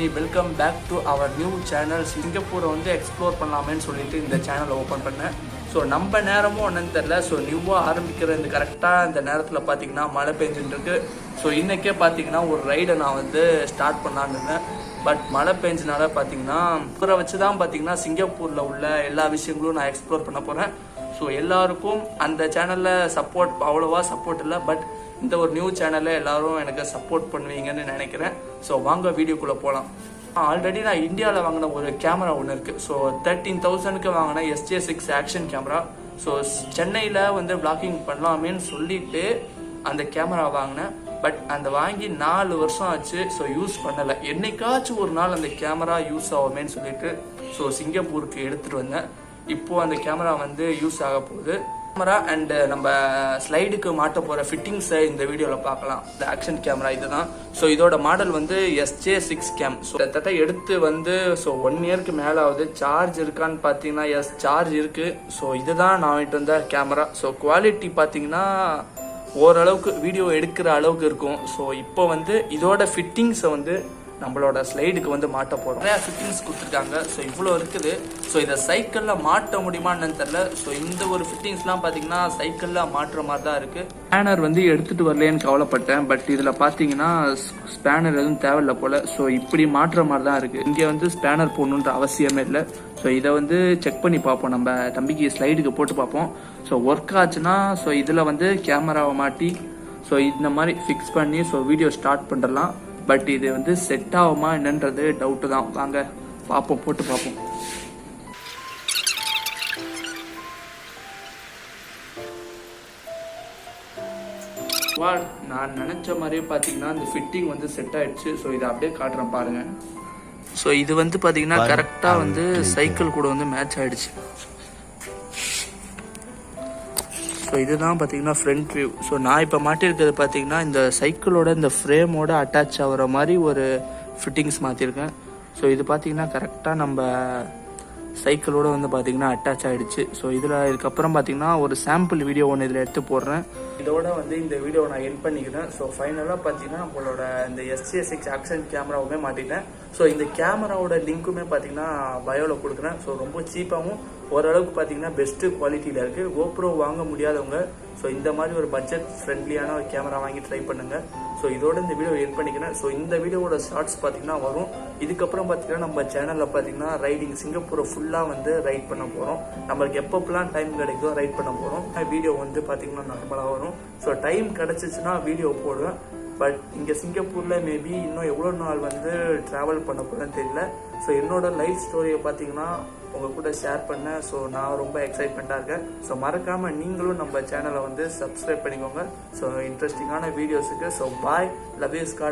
Journey. Welcome back to our new channel. சிங்கப்பூரை வந்து explore பண்ணலாமேன்னு சொல்லிட்டு இந்த சேனலை ஓப்பன் பண்ணேன். ஸோ நம்ம நேரமும் ஒன்றுன்னு தெரில. ஸோ நியூவாக ஆரம்பிக்கிற இந்த கரெக்டாக இந்த நேரத்தில் பார்த்தீங்கன்னா மழை பெஞ்சுட்டு இருக்கு. ஸோ இன்றைக்கே பார்த்தீங்கன்னா ஒரு ரைடை நான் வந்து ஸ்டார்ட் பண்ணலான்னு இருந்தேன். பட் மழை பெஞ்சனால பார்த்தீங்கன்னா இவரை வச்சு தான் பார்த்தீங்கன்னா சிங்கப்பூரில் உள்ள எல்லா விஷயங்களும் நான் எக்ஸ்ப்ளோர் பண்ண போகிறேன். ஸோ எல்லாருக்கும் அந்த சேனலில் சப்போர்ட் அவ்வளோவா சப்போர்ட் இல்லை. பட் இந்த ஒரு நியூ சேனலில் எல்லாரும் எனக்கு சப்போர்ட் பண்ணுவீங்கன்னு நினைக்கிறேன். ஸோ வாங்க வீடியோக்குள்ளே போகலாம். ஆல்ரெடி நான் இந்தியாவில் வாங்கின ஒரு கேமரா ஒன்று இருக்குது. ஸோ 13,000க்கு வாங்கின SJ6 ஆக்ஷன் கேமரா. ஸோ சென்னையில் வந்து vlogging பண்ணலாமேன்னு சொல்லிட்டு அந்த கேமரா வாங்கினேன். பட் அந்த வாங்கி 4 வருஷம் ஆச்சு. ஸோ யூஸ் பண்ணலை. என்னைக்காச்சும் ஒரு நாள் அந்த கேமரா யூஸ் ஆகுமேன்னு சொல்லிட்டு ஸோ சிங்கப்பூருக்கு எடுத்துகிட்டு வந்தேன். இப்போது அந்த கேமரா வந்து யூஸ் ஆக போகுது. கேமரா அண்ட் நம்ம ஸ்லைடுக்கு மாட்ட போகிற ஃபிட்டிங்ஸை இந்த வீடியோவில் பார்க்கலாம். இந்த ஆக்ஷன் கேமரா இதுதான். ஸோ இதோட மாடல் வந்து SJ6 கேம். ஸோ கிட்டத்தட்ட எடுத்து வந்து ஸோ 1 இயருக்கு மேலே ஆகுது. சார்ஜ் இருக்கான்னு பார்த்தீங்கன்னா சார்ஜ் இருக்குது. ஸோ இதுதான் நான் வாங்கிட்டு வந்த கேமரா. ஸோ குவாலிட்டி பார்த்தீங்கன்னா ஓரளவுக்கு வீடியோ எடுக்கிற அளவுக்கு இருக்கும். ஸோ இப்போ வந்து இதோட ஃபிட்டிங்ஸை வந்து நம்மளோட ஸ்லைடுக்கு வந்து மாட்ட போகிறோம். நிறையா ஃபிட்டிங்ஸ் கொடுத்துருக்காங்க. ஸோ இவ்வளோ இருக்குது. ஸோ இதை சைக்கிளில் மாட்ட முடியுமான்னு தெரில. ஸோ இந்த ஒரு ஃபிட்டிங்ஸ்லாம் பார்த்தீங்கன்னா சைக்கிளில் மாட்டுற மாதிரி தான் இருக்குது. ஸ்பேனர் வந்து எடுத்துகிட்டு வரலேன்னு கவலைப்பட்டேன். பட் இதில் பார்த்தீங்கன்னா ஸ்பேனர் எதுவும் தேவையில்லை போல். ஸோ இப்படி மாட்டுற மாதிரி தான் இருக்குது. இங்கே வந்து ஸ்பேனர் போடணுன்ற அவசியமே இல்லை. ஸோ இதை வந்து செக் பண்ணி பார்ப்போம். நம்ம தம்பிக்கு ஸ்லைடுக்கு போட்டு பார்ப்போம். ஸோ ஒர்க் ஆச்சுன்னா ஸோ இதில் வந்து கேமராவை மாட்டி ஸோ இந்த மாதிரி ஃபிக்ஸ் பண்ணி ஸோ வீடியோ ஸ்டார்ட் பண்ணிடலாம். பட் இது வந்து செட் ஆகுமா என்னன்றது டவுட்டு தான். வாங்க பார்ப்போம், போட்டு பார்ப்போம். நான் நினச்ச மாதிரியே பார்த்தீங்கன்னா இந்த ஃபிட்டிங் வந்து செட் ஆயிடுச்சு. ஸோ இதை அப்படியே காட்டுறேன் பாருங்க. ஸோ இது வந்து பார்த்தீங்கன்னா கரெக்டாக வந்து சைக்கிள் கூட வந்து மேட்ச் ஆயிடுச்சு. ஸோ இதுதான் பார்த்தீங்கன்னா ஃப்ரண்ட் வியூ. ஸோ நான் இப்போ மாட்டியிருக்கிறது பார்த்தீங்கன்னா இந்த சைக்கிளோட இந்த ஃப்ரேமோட அட்டாச் ஆகிற மாதிரி ஒரு ஃபிட்டிங்ஸ் மாற்றிருக்கேன். ஸோ இது பார்த்தீங்கன்னா கரெக்டாக நம்ம சைக்கிளோட வந்து பார்த்தீங்கன்னா அட்டாச் ஆகிடுச்சு. ஸோ இதுக்கப்புறம் பார்த்தீங்கன்னா ஒரு சாம்பிள் வீடியோ ஒன்று இதில் எடுத்து போடுறேன். இதோட வந்து இந்த வீடியோ நான் எண்ட் பண்ணிக்கிறேன். ஸோ ஃபைனலாக பார்த்தீங்கன்னா நம்மளோட இந்த SJ6 ஆக்ஷன் கேமராவுமே மாட்டிட்டேன். ஸோ இந்த கேமராவோட லிங்க்குமே பார்த்தீங்கன்னா பயோவில் கொடுக்குறேன். ஸோ ரொம்ப சீப்பாகவும் ஓரளவுக்கு பார்த்தீங்கன்னா பெஸ்ட்டு குவாலிட்டியில் இருக்குது. GoPro வாங்க முடியாதவங்க ஸோ இந்த மாதிரி ஒரு பட்ஜெட் ஃப்ரெண்ட்லியான ஒரு கேமரா வாங்கி ட்ரை பண்ணுங்கள். ஸோ இதோட இந்த வீடியோ எண்ட் பண்ணிக்கிறேன். ஸோ இந்த வீடியோவோட ஷார்ட்ஸ் பார்த்தீங்கன்னா வரும். இதுக்கப்புறம் பார்த்தீங்கன்னா நம்ம சேனலில் பார்த்தீங்கன்னா ரைடிங் சிங்கப்பூரை ஃபுல்லாக வந்து ரைட் பண்ண போகிறோம். நம்மளுக்கு எப்பப்பெல்லாம் டைம் கிடைக்குதோ ரைட் பண்ண போகிறோம். வீடியோ வந்து பார்த்தீங்கன்னா நார்மலாக வரும். ஸோ டைம் கிடச்சிச்சுன்னா வீடியோ போடுவேன். பட் இங்கே சிங்கப்பூரில் மேபி இன்னும் எவ்வளோ நாள் வந்து ட்ராவல் பண்ண போகிறேன்னு தெரியல. ஸோ என்னோட லைஃப் ஸ்டோரியை பார்த்தீங்கன்னா உங்கள் கூட ஷேர் பண்ணேன். ஸோ நான் ரொம்ப எக்ஸைட்மெண்ட்டாக இருக்கேன். ஸோ மறக்காமல் நீங்களும் நம்ம சேனலை வந்து சப்ஸ்கிரைப் பண்ணிக்கோங்க. ஸோ இன்ட்ரெஸ்டிங்கான வீடியோஸுக்கு. So bye, love you Scott.